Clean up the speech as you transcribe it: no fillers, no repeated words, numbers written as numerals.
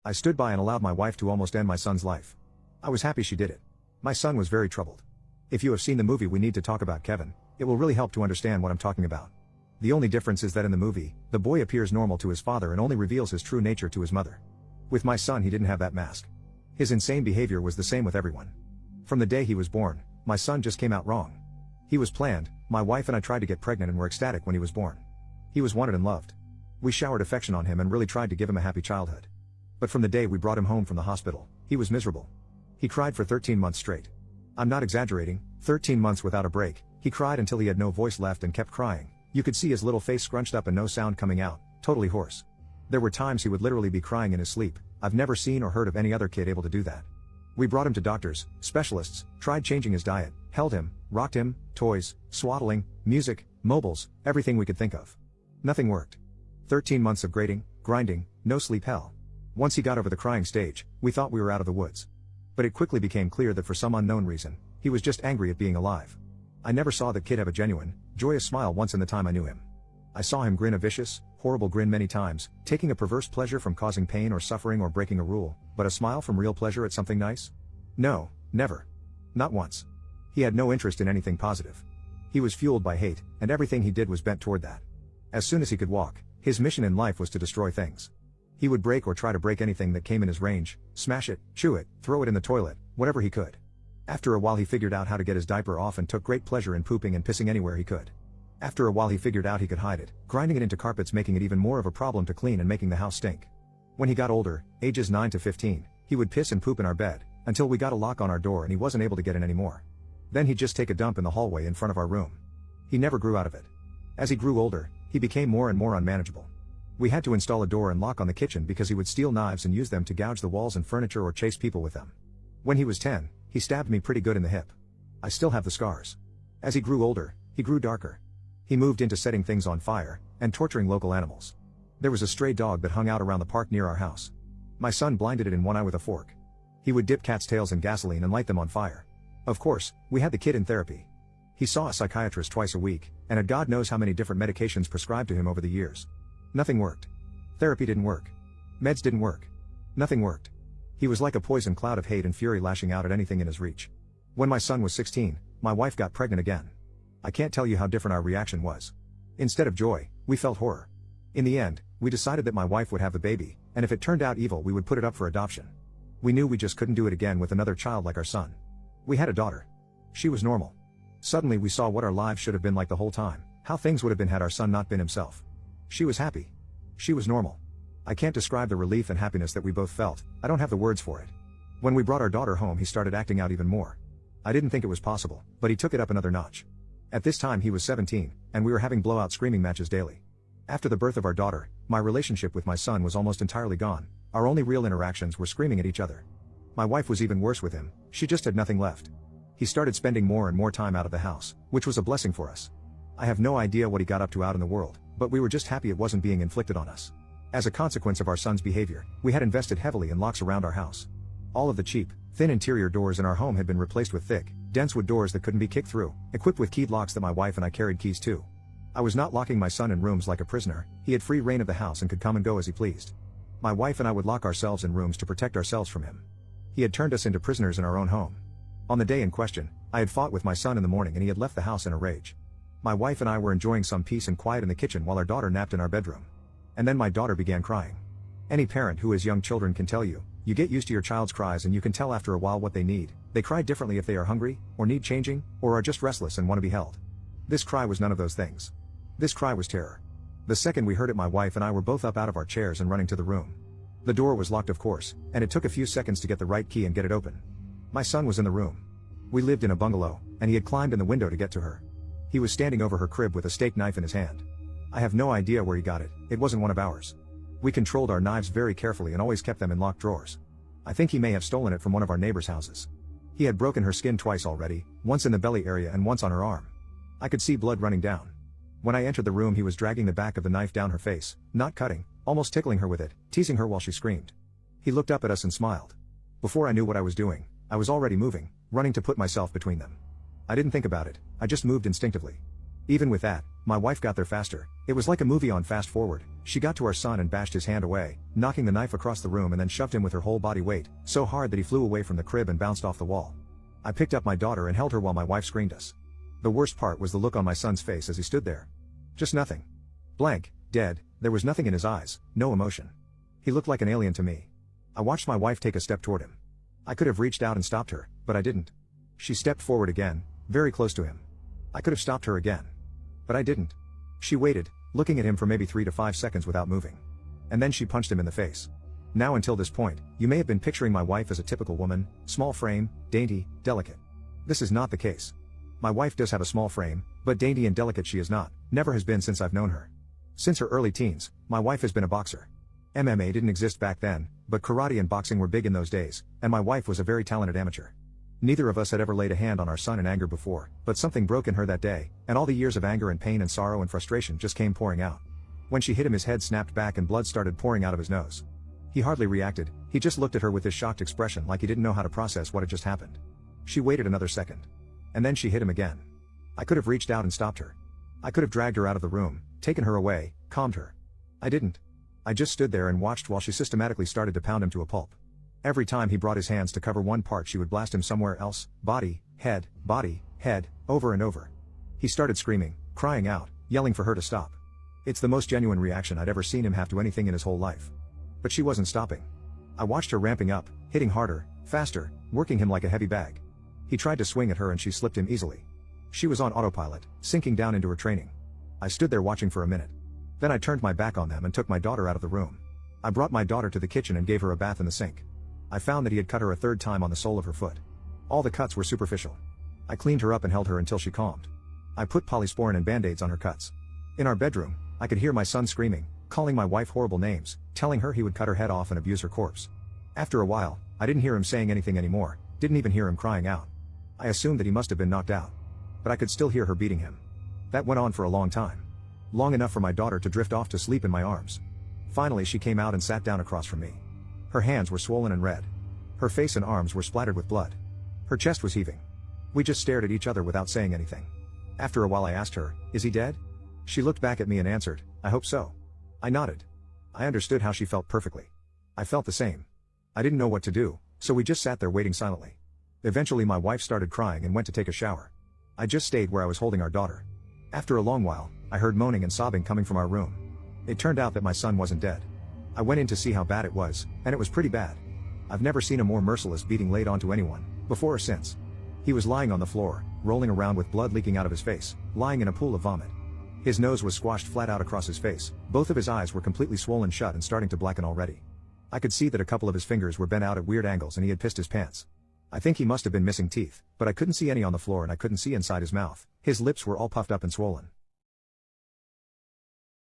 I stood by and allowed my wife to almost end my son's life. I was happy she did it. My son was very troubled. If you have seen the movie We Need to Talk About Kevin, it will really help to understand what I'm talking about. The only difference is that in the movie, the boy appears normal to his father and only reveals his true nature to his mother. With my son, he didn't have that mask. His insane behavior was the same with everyone. From the day he was born, my son just came out wrong. He was planned. My wife and I tried to get pregnant and were ecstatic when he was born. He was wanted and loved. We showered affection on him and really tried to give him a happy childhood. But from the day we brought him home from the hospital, he was miserable. He cried for 13 months straight. I'm not exaggerating, 13 months without a break. He cried until he had no voice left and kept crying. You could see his little face scrunched up and no sound coming out, totally hoarse. There were times he would literally be crying in his sleep. I've never seen or heard of any other kid able to do that. We brought him to doctors, specialists, tried changing his diet, held him, rocked him, toys, swaddling, music, mobiles, everything we could think of. Nothing worked. 13 months of grating, grinding, no sleep hell. Once he got over the crying stage, we thought we were out of the woods. But it quickly became clear that for some unknown reason, he was just angry at being alive. I never saw that kid have a genuine, joyous smile once in the time I knew him. I saw him grin a vicious, horrible grin many times, taking a perverse pleasure from causing pain or suffering or breaking a rule, but a smile from real pleasure at something nice? No, never. Not once. He had no interest in anything positive. He was fueled by hate, and everything he did was bent toward that. As soon as he could walk, his mission in life was to destroy things. He would break or try to break anything that came in his range, smash it, chew it, throw it in the toilet, whatever he could. After a while he figured out how to get his diaper off and took great pleasure in pooping and pissing anywhere he could. After a while he figured out he could hide it, grinding it into carpets, making it even more of a problem to clean and making the house stink. When he got older, ages 9 to 15, he would piss and poop in our bed, until we got a lock on our door and he wasn't able to get in anymore. Then he'd just take a dump in the hallway in front of our room. He never grew out of it. As he grew older, he became more and more unmanageable. We had to install a door and lock on the kitchen because he would steal knives and use them to gouge the walls and furniture or chase people with them. When he was 10, he stabbed me pretty good in the hip. I still have the scars. As he grew older, he grew darker. He moved into setting things on fire, and torturing local animals. There was a stray dog that hung out around the park near our house. My son blinded it in one eye with a fork. He would dip cats' tails in gasoline and light them on fire. Of course, we had the kid in therapy. He saw a psychiatrist twice a week, and had God knows how many different medications prescribed to him over the years. Nothing worked. Therapy didn't work. Meds didn't work. Nothing worked. He was like a poison cloud of hate and fury lashing out at anything in his reach. When my son was 16, my wife got pregnant again. I can't tell you how different our reaction was. Instead of joy, we felt horror. In the end, we decided that my wife would have the baby, and if it turned out evil we would put it up for adoption. We knew we just couldn't do it again with another child like our son. We had a daughter. She was normal. Suddenly we saw what our lives should have been like the whole time, how things would have been had our son not been himself. She was happy. She was normal. I can't describe the relief and happiness that we both felt. I don't have the words for it. When we brought our daughter home he started acting out even more. I didn't think it was possible, but he took it up another notch. At this time he was 17, and we were having blowout screaming matches daily. After the birth of our daughter, my relationship with my son was almost entirely gone. Our only real interactions were screaming at each other. My wife was even worse with him, she just had nothing left. He started spending more and more time out of the house, which was a blessing for us. I have no idea what he got up to out in the world, but we were just happy it wasn't being inflicted on us. As a consequence of our son's behavior, we had invested heavily in locks around our house. All of the cheap, thin interior doors in our home had been replaced with thick, dense wood doors that couldn't be kicked through, equipped with keyed locks that my wife and I carried keys to. I was not locking my son in rooms like a prisoner. He had free reign of the house and could come and go as he pleased. My wife and I would lock ourselves in rooms to protect ourselves from him. He had turned us into prisoners in our own home. On the day in question, I had fought with my son in the morning and he had left the house in a rage. My wife and I were enjoying some peace and quiet in the kitchen while our daughter napped in our bedroom. And then my daughter began crying. Any parent who has young children can tell you, you get used to your child's cries and you can tell after a while what they need. They cry differently if they are hungry, or need changing, or are just restless and want to be held. This cry was none of those things. This cry was terror. The second we heard it, my wife and I were both up out of our chairs and running to the room. The door was locked, of course, and it took a few seconds to get the right key and get it open. My son was in the room. We lived in a bungalow, and he had climbed in the window to get to her. He was standing over her crib with a steak knife in his hand. I have no idea where he got it, it wasn't one of ours. We controlled our knives very carefully and always kept them in locked drawers. I think he may have stolen it from one of our neighbors' houses. He had broken her skin twice already, once in the belly area and once on her arm. I could see blood running down. When I entered the room he was dragging the back of the knife down her face, not cutting, almost tickling her with it, teasing her while she screamed. He looked up at us and smiled. Before I knew what I was doing, I was already moving, running to put myself between them. I didn't think about it, I just moved instinctively. Even with that, my wife got there faster. It was like a movie on fast forward. She got to our son and bashed his hand away, knocking the knife across the room and then shoved him with her whole body weight, so hard that he flew away from the crib and bounced off the wall. I picked up my daughter and held her while my wife screamed us. The worst part was the look on my son's face as he stood there. Just nothing. Blank, dead, there was nothing in his eyes, no emotion. He looked like an alien to me. I watched my wife take a step toward him. I could have reached out and stopped her, but I didn't. She stepped forward again, very close to him. I could have stopped her again. But I didn't. She waited, looking at him for maybe 3 to 5 seconds without moving. And then she punched him in the face. Now until this point, you may have been picturing my wife as a typical woman, small frame, dainty, delicate. This is not the case. My wife does have a small frame, but dainty and delicate she is not, never has been since I've known her. Since her early teens, my wife has been a boxer. MMA didn't exist back then, but karate and boxing were big in those days, and my wife was a very talented amateur. Neither of us had ever laid a hand on our son in anger before, but something broke in her that day, and all the years of anger and pain and sorrow and frustration just came pouring out. When she hit him, his head snapped back and blood started pouring out of his nose. He hardly reacted, he just looked at her with this shocked expression like he didn't know how to process what had just happened. She waited another second. And then she hit him again. I could have reached out and stopped her. I could have dragged her out of the room, taken her away, calmed her. I didn't. I just stood there and watched while she systematically started to pound him to a pulp. Every time he brought his hands to cover one part, she would blast him somewhere else, body, head, over and over. He started screaming, crying out, yelling for her to stop. It's the most genuine reaction I'd ever seen him have to anything in his whole life. But she wasn't stopping. I watched her ramping up, hitting harder, faster, working him like a heavy bag. He tried to swing at her and she slipped him easily. She was on autopilot, sinking down into her training. I stood there watching for a minute. Then I turned my back on them and took my daughter out of the room. I brought my daughter to the kitchen and gave her a bath in the sink. I found that he had cut her a third time on the sole of her foot. All the cuts were superficial. I cleaned her up and held her until she calmed. I put polysporin and band-aids on her cuts. In our bedroom, I could hear my son screaming, calling my wife horrible names, telling her he would cut her head off and abuse her corpse. After a while, I didn't hear him saying anything anymore, didn't even hear him crying out. I assumed that he must have been knocked out. But I could still hear her beating him. That went on for a long time. Long enough for my daughter to drift off to sleep in my arms. Finally she came out and sat down across from me. Her hands were swollen and red. Her face and arms were splattered with blood. Her chest was heaving. We just stared at each other without saying anything. After a while I asked her, "Is he dead?" She looked back at me and answered, "I hope so." I nodded. I understood how she felt perfectly. I felt the same. I didn't know what to do, so we just sat there waiting silently. Eventually my wife started crying and went to take a shower. I just stayed where I was holding our daughter. After a long while, I heard moaning and sobbing coming from our room. It turned out that my son wasn't dead. I went in to see how bad it was, and it was pretty bad. I've never seen a more merciless beating laid onto anyone, before or since. He was lying on the floor, rolling around with blood leaking out of his face, lying in a pool of vomit. His nose was squashed flat out across his face, both of his eyes were completely swollen shut and starting to blacken already. I could see that a couple of his fingers were bent out at weird angles and he had pissed his pants. I think he must have been missing teeth, but I couldn't see any on the floor and I couldn't see inside his mouth. His lips were all puffed up and swollen.